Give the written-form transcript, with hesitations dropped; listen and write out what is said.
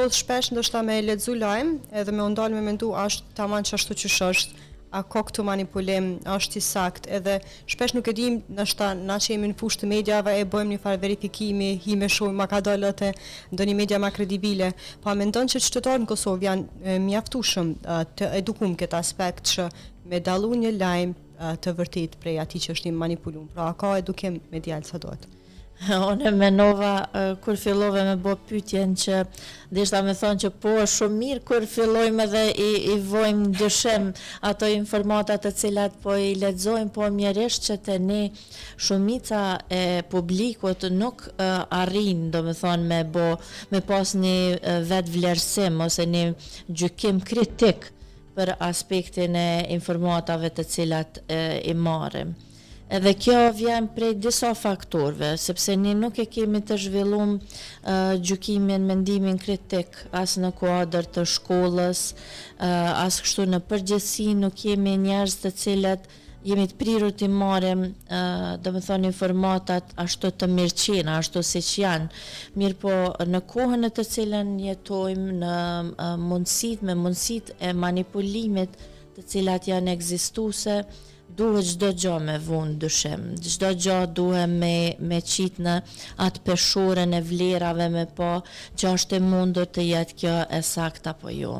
ndodh shpesh ndoshta me lexu lajm edhe me u ndal me mendu është tamam çashtu që është, a ka këtu manipulim, është i sakt, edhe shpesh nuk e dim, ndoshta na që jemi në fushë të mediave e bëjmë një farë verifikimi, hime shumë, ma ka dalë te ndonjë media ma kredibile, pa mendon që qytetarët në Kosovë janë mjaftueshëm të edukuar këtë aspekt që me dallu një lajm të vërtet prej atij që është i manipuluar. Pra ka edukim medial sa duhet. Unë menova kur fillove me bë pyetjen që deshta me thonë që po është shumë mirë kur fillojmë edhe i vojmë dyshim ato informata të cilat po i lexojmë, po mjerisht që te ne shumica e publikut nuk arrin, domethënë me pas një vet vlerësim ose një gjykim kritik për aspektin e informatave të cilat i marrim. Edhe kjo vjen prej disa faktorëve, sepse ne nuk e kemi të zhvilluar gjykimin, mendimin kritik as në kuadër të shkollës, as kështu në përgjithësi nuk kemi njerëz të cilët jemi të prirur të marrim domethënë informatat ashtu të mirëqena, ashtu siç janë. Mirë po në kohën në të cilën jetojmë, në mundësitë e manipulimit të cilat janë ekzistuese, duhet çdo gjë me vënë dyshim. Çdo gjë duhet me qit në atë peshorën e vlerave me po që është e mundur të jetë kjo e saktë apo jo.